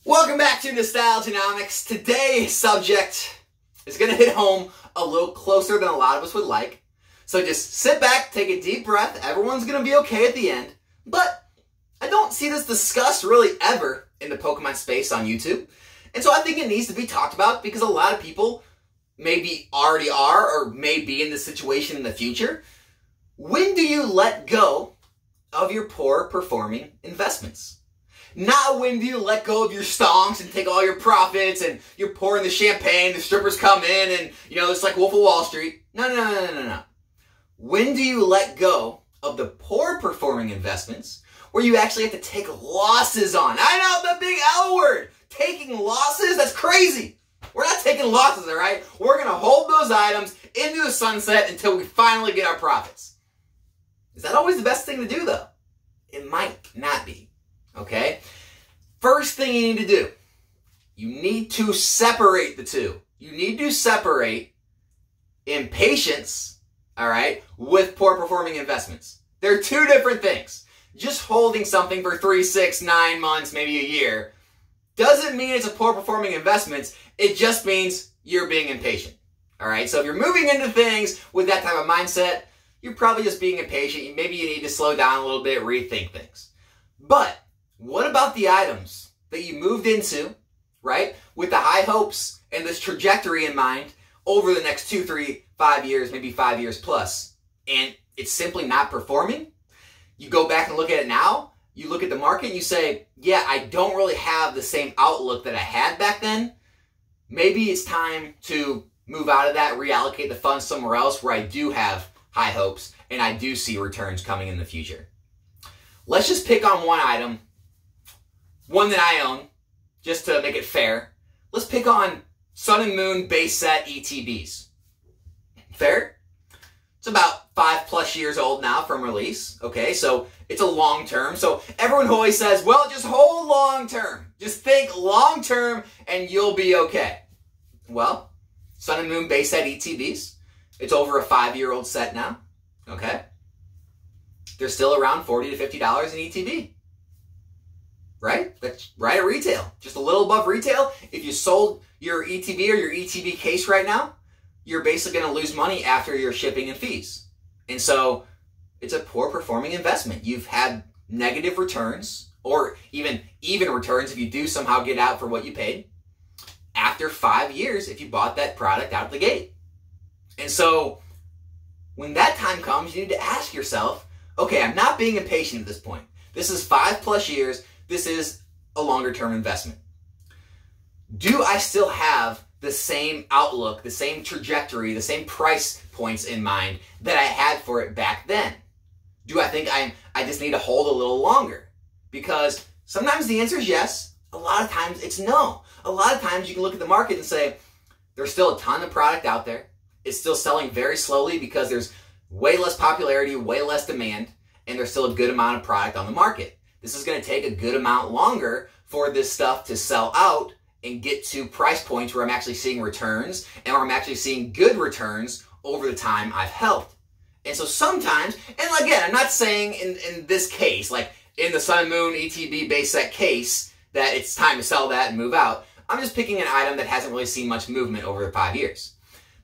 Welcome back to Nostalgianomics. Today's subject is going to hit home a little closer than a lot of us would like. So just sit back, take a deep breath. Everyone's going to be okay at the end. But I don't see this discussed really ever in the Pokemon space on YouTube. And so I think it needs to be talked about because a lot of people maybe already are or may be in this situation in the future. When do you let go of your poor performing investments? Not when do you let go of your stonks and take all your profits and you're pouring the champagne, the strippers come in and, it's like Wolf of Wall Street. No. When do you let go of the poor performing investments where you actually have to take losses on? I know, the big L word. Taking losses? That's crazy. We're not taking losses, all right? We're going to hold those items into the sunset until we finally get our profits. Is that always the best thing to do, though? It might not be. Okay? First thing you need to do, you need to separate the two. You need to separate impatience, all right, with poor performing investments. They're two different things. Just holding something for 3, 6, 9 months, maybe a year, doesn't mean it's a poor performing investment. It just means you're being impatient. All right? So if you're moving into things with that type of mindset, you're probably just being impatient. Maybe you need to slow down a little bit, rethink things. But what about the items that you moved into, right, with the high hopes and this trajectory in mind over the next 2, 3, 5 years, maybe 5 years plus, and it's simply not performing? You go back and look at it now, you look at the market and you say, yeah, I don't really have the same outlook that I had back then. Maybe it's time to move out of that, reallocate the funds somewhere else where I do have high hopes and I do see returns coming in the future. Let's just pick on one item, one that I own, just to make it fair. Let's pick on Sun and Moon base set ETBs. Fair? It's about 5+ years old now from release. Okay, so it's a long term. So everyone always says, well, just hold long term. Just think long term and you'll be okay. Well, Sun and Moon base set ETBs. It's over a 5-year-old set now. Okay. They're still around $40 to $50 in ETB. Right? That's right at retail. Just a little above retail. If you sold your ETB or your ETB case right now, you're basically going to lose money after your shipping and fees. And so it's a poor performing investment. You've had negative returns or even returns if you do somehow get out for what you paid after 5 years if you bought that product out the gate. And so when that time comes, you need to ask yourself, okay, I'm not being impatient at this point. This is 5+ years. This is a longer term investment. Do I still have the same outlook, the same trajectory, the same price points in mind that I had for it back then? Do I think I just need to hold a little longer? Because sometimes the answer is yes. A lot of times it's no. A lot of times you can look at the market and say, there's still a ton of product out there. It's still selling very slowly because there's way less popularity, way less demand, and there's still a good amount of product on the market. This is going to take a good amount longer for this stuff to sell out and get to price points where I'm actually seeing returns and where I'm actually seeing good returns over the time I've held. And so sometimes, and again, I'm not saying in this case, like in the Sun and Moon ETB base set case, that it's time to sell that and move out. I'm just picking an item that hasn't really seen much movement over the 5 years.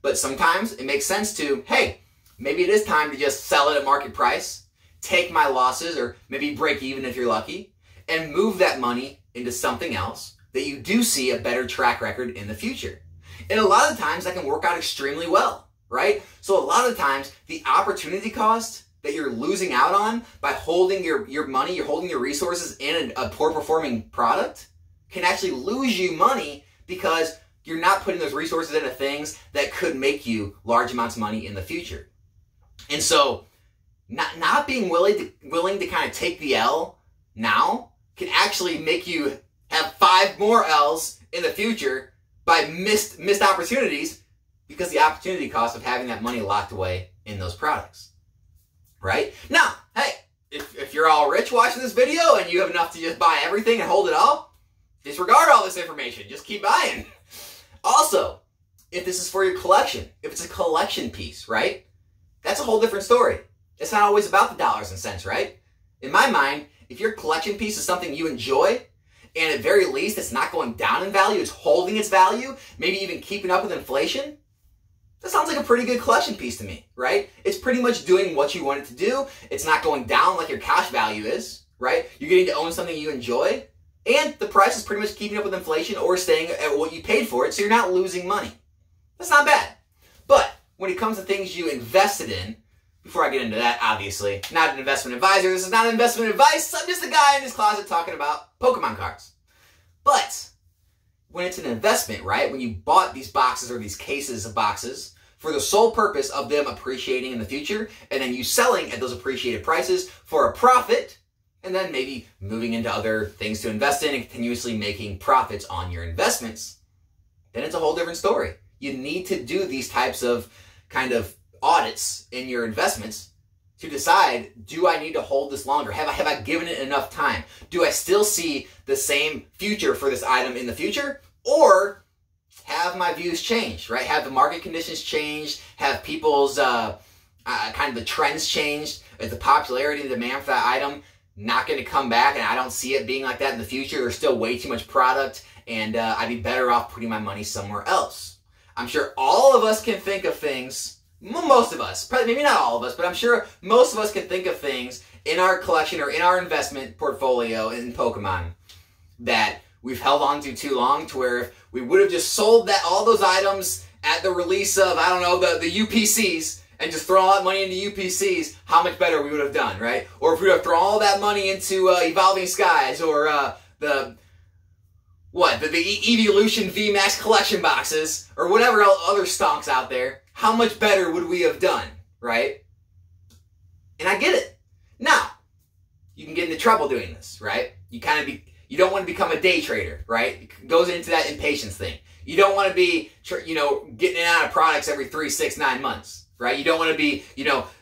But sometimes it makes sense to, hey, maybe it is time to just sell it at market price, take my losses, or maybe break even if you're lucky, and move that money into something else that you do see a better track record in the future. And a lot of times that can work out extremely well, right? So a lot of times the opportunity cost that you're losing out on by holding your money, you're holding your resources in a poor performing product can actually lose you money because you're not putting those resources into things that could make you large amounts of money in the future. And so not being willing to kind of take the L now can actually make you have 5 more L's in the future by missed opportunities because the opportunity cost of having that money locked away in those products. Right? Now, hey, if you're all rich watching this video and you have enough to just buy everything and hold it all, disregard all this information. Just keep buying. Also, if this is for your collection, if it's a collection piece, right? That's a whole different story. It's not always about the dollars and cents, right? In my mind, if your collection piece is something you enjoy and at very least it's not going down in value, it's holding its value, maybe even keeping up with inflation, that sounds like a pretty good collection piece to me, right? It's pretty much doing what you want it to do. It's not going down like your cash value is, right? You're getting to own something you enjoy, and the price is pretty much keeping up with inflation or staying at what you paid for it, so you're not losing money. That's not bad. But when it comes to things you invested in, before I get into that, obviously, not an investment advisor, this is not investment advice, I'm just a guy in his closet talking about Pokemon cards. But when it's an investment, right, when you bought these boxes or these cases of boxes for the sole purpose of them appreciating in the future, and then you selling at those appreciated prices for a profit, and then maybe moving into other things to invest in and continuously making profits on your investments, then it's a whole different story. You need to do these types of kind of audits in your investments to decide, do I need to hold this longer? Have I given it enough time? Do I still see the same future for this item in the future? Or have my views changed, right? Have the market conditions changed? Have people's kind of the trends changed? Is the popularity and demand for that item not going to come back, and I don't see it being like that in the future? There's still way too much product, and I'd be better off putting my money somewhere else. I'm sure all of us can think of things, most of us, probably maybe not all of us, but I'm sure most of us can think of things in our collection or in our investment portfolio in Pokemon that we've held on to too long, to where if we would have just sold all those items at the release of, I don't know, the UPCs, and just thrown all that money into UPCs, how much better we would have done, right? Or if we would have thrown all that money into Evolving Skies or the Evolution VMAX collection boxes, or whatever other stonks out there, how much better would we have done, right? And I get it. Now, you can get into trouble doing this, right? You don't want to become a day trader, right? It goes into that impatience thing. You don't want to be, getting in and out of products every 3, 6, 9 months, right? You don't want to be,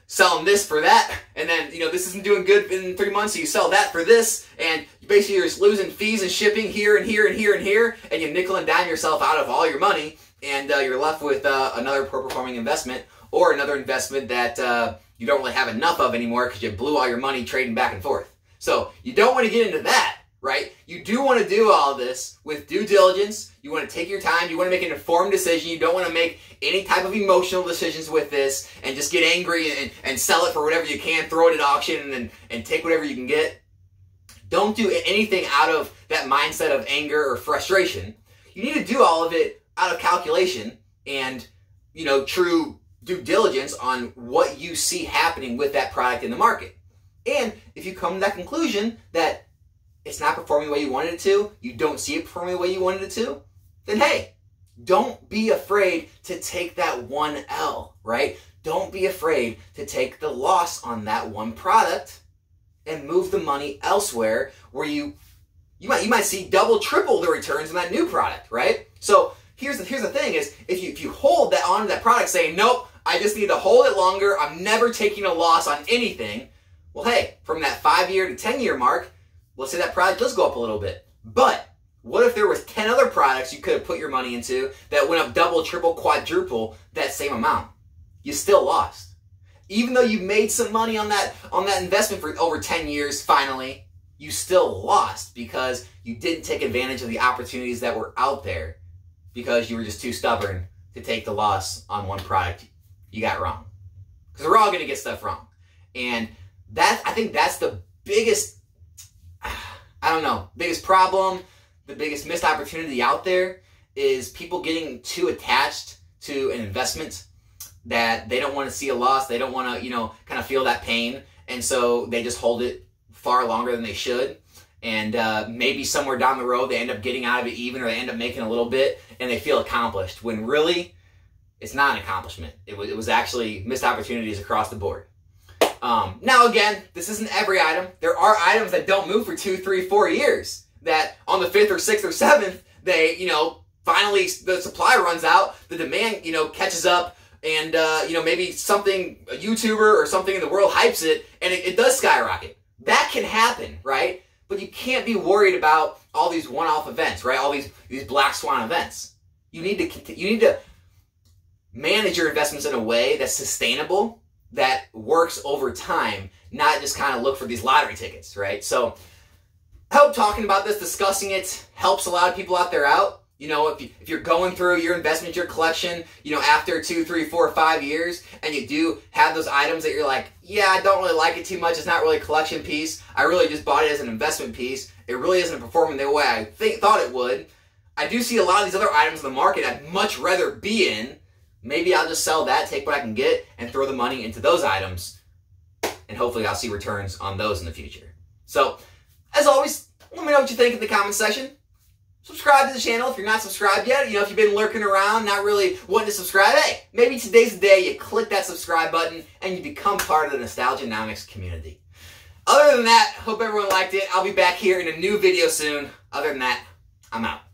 selling this for that, and then, this isn't doing good in 3 months, so you sell that for this, and basically you're just losing fees and shipping here and here and here and here, and you nickel and dime yourself out of all your money, and you're left with another poor performing investment, or another investment that you don't really have enough of anymore because you blew all your money trading back and forth. So you don't want to get into that, right? You do want to do all of this with due diligence. You want to take your time. You want to make an informed decision. You don't want to make any type of emotional decisions with this and just get angry and sell it for whatever you can, throw it at auction and take whatever you can get. Don't do anything out of that mindset of anger or frustration. You need to do all of it out of calculation and, true due diligence on what you see happening with that product in the market. And if you come to that conclusion that it's not performing the way you wanted it to, you don't see it performing the way you wanted it to, then hey, don't be afraid to take that one L, right? Don't be afraid to take the loss on that one product and move the money elsewhere where you might see double, triple the returns on that new product, right? So here's the thing is, if you hold that onto that product saying, nope, I just need to hold it longer, I'm never taking a loss on anything, well, hey, from that 5-year to 10-year mark, let's say that product does go up a little bit. But what if there was 10 other products you could have put your money into that went up double, triple, quadruple that same amount? You still lost. Even though you made some money on that investment for over 10 years, finally, you still lost because you didn't take advantage of the opportunities that were out there because you were just too stubborn to take the loss on one product you got wrong. Because we're all going to get stuff wrong. And I think that's the biggest, biggest problem, the biggest missed opportunity out there is people getting too attached to an investment that they don't want to see a loss. They don't want to, kind of feel that pain. And so they just hold it far longer than they should. And maybe somewhere down the road, they end up getting out of it even, or they end up making a little bit and they feel accomplished when really it's not an accomplishment. It was actually missed opportunities across the board. Now again, this isn't every item. There are items that don't move for 2, 3, 4 years that on the 5th or 6th or 7th, they, finally the supply runs out, the demand, catches up, and, maybe something, a YouTuber or something in the world hypes it, and it does skyrocket. That can happen, right? But you can't be worried about all these one-off events, right? All these black swan events. You need to manage your investments in a way that's sustainable, that works over time, not just kind of look for these lottery tickets, right? So I hope talking about this, discussing it, helps a lot of people out there out. You know, if you're going through your investment, your collection, you know, after 2, 3, 4, 5 years, and you do have those items that you're like, yeah, I don't really like it too much. It's not really a collection piece. I really just bought it as an investment piece. It really isn't performing the way I thought it would. I do see a lot of these other items in the market I'd much rather be in. Maybe I'll just sell that, take what I can get, and throw the money into those items. And hopefully I'll see returns on those in the future. So, as always, let me know what you think in the comment section. Subscribe to the channel if you're not subscribed yet. You know, if you've been lurking around, not really wanting to subscribe, hey, maybe today's the day you click that subscribe button and you become part of the Nostalgianomics community. Other than that, hope everyone liked it. I'll be back here in a new video soon. Other than that, I'm out.